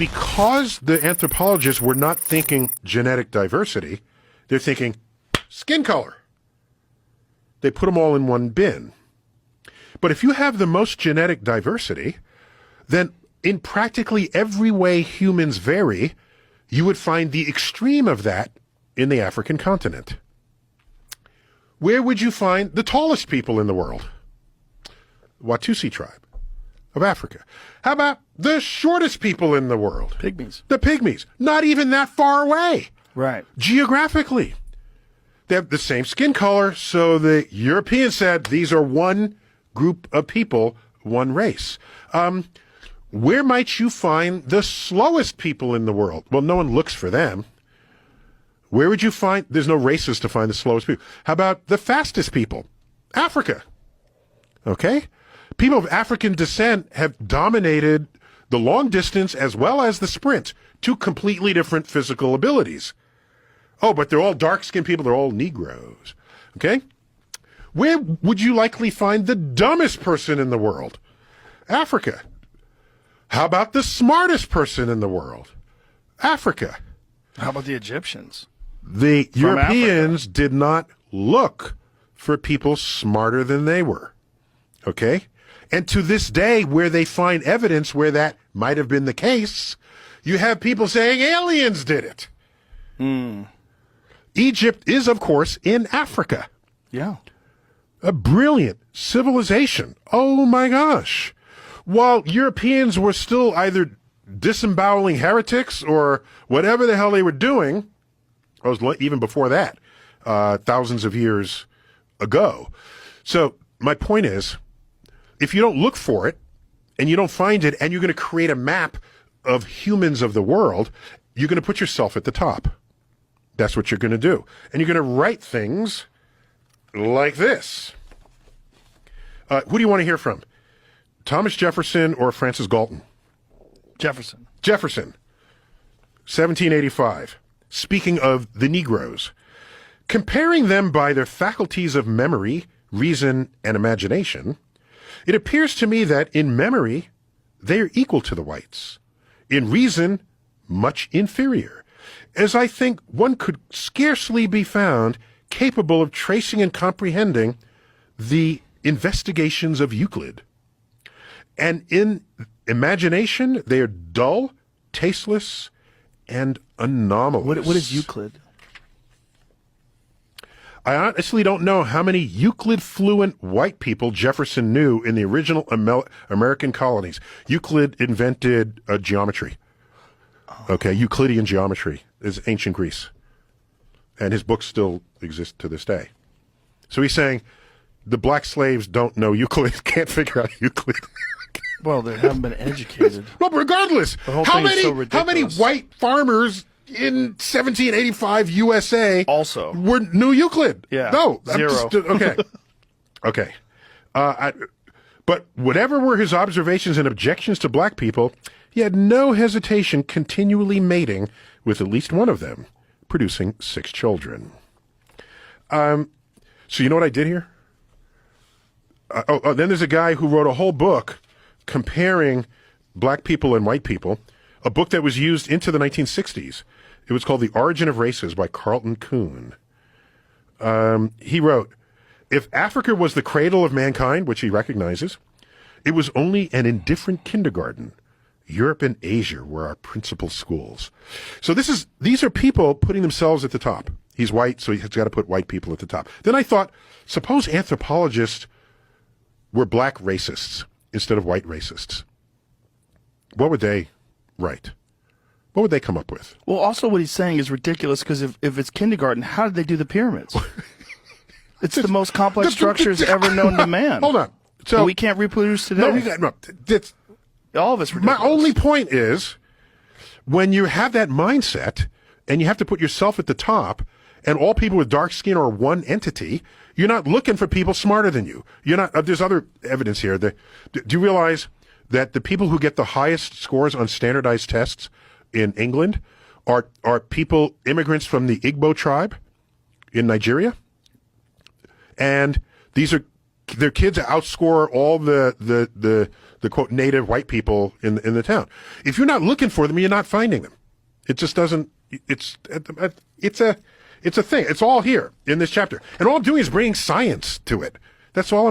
because the anthropologists were not thinking genetic diversity, they're thinking skin color. They put them all in one bin. But if you have the most genetic diversity, then in practically every way humans vary, you would find the extreme of that in the African continent. Where would you find the tallest people in the world? Watusi tribe of Africa. How about the shortest people in the world? Pygmies. The Pygmies. Not even that far away. Right. Geographically. They have the same skin color, so the Europeans said these are one group of people, one race. Where might you find the slowest people in the world? Well, no one looks for them. Where would you find, there's no races to find the slowest people. How about the fastest people? Africa. Okay? People of African descent have dominated the long distance as well as the sprint, two completely different physical abilities. Oh, but they're all dark-skinned people. They're all Negroes. Okay? Where would you likely find the dumbest person in the world? Africa. How about the smartest person in the world? Africa. How about the Egyptians? The Europeans did not look for people smarter than they were. Okay? And to this day, where they find evidence where that might have been the case, you have people saying aliens did it. Egypt is, of course, in Africa. Yeah. A brilliant civilization. Oh, my gosh. While Europeans were still either disemboweling heretics or whatever the hell they were doing, even before that, thousands of years ago. So my point is, if you don't look for it and you don't find it and you're going to create a map of humans of the world, you're going to put yourself at the top. That's what you're going to do. And you're going to write things like this. Who do you want to hear from? Thomas Jefferson or Francis Galton? Jefferson. Jefferson, 1785. Speaking of the Negroes, comparing them by their faculties of memory, reason, and imagination, it appears to me that in memory, they are equal to the whites. In reason, much inferior, as I think one could scarcely be found capable of tracing and comprehending the investigations of Euclid. And in imagination, they are dull, tasteless, and anomalous. What is Euclid? I honestly don't know how many Euclid-fluent white people Jefferson knew in the original American colonies. Euclid invented geometry. Okay, Euclidean geometry is ancient Greece. And his books still exist to this day. So he's saying the black slaves don't know Euclid, can't figure out Euclid. Well, they haven't been educated. Well, regardless, The whole how thing is so many ridiculous. white farmers in 1785 USA Also knew Euclid? Yeah, No. zero. Okay. Okay. But whatever were his observations and objections to black people, he had no hesitation continually mating with at least one of them, producing 6 children. So you know what I did here? Then there's a guy who wrote a whole book comparing black people and white people, a book that was used into the 1960s. It was called The Origin of Races by Carlton Kuhn. He wrote, if Africa was the cradle of mankind, which he recognizes, it was only an indifferent kindergarten. Europe and Asia were our principal schools. So these are people putting themselves at the top. He's white, so he's got to put white people at the top. Then I thought, suppose anthropologists were black racists instead of white racists. What would they write? What would they come up with? Well, also what he's saying is ridiculous because if it's kindergarten, how did they do the pyramids? It's the most complex structures ever known to man. Hold on. So and we can't reproduce today. All of it's ridiculous. My only point is, when you have that mindset and you have to put yourself at the top, and all people with dark skin are one entity, you're not looking for people smarter than you. You're not. There's other evidence here. Do you realize that the people who get the highest scores on standardized tests in England are people, immigrants from the Igbo tribe in Nigeria? And their kids outscore all the the quote native white people in the town. If you're not looking for them, you're not finding them. It just doesn't. It's a thing. It's all here in this chapter, and all I'm doing is bringing science to it. That's all I'm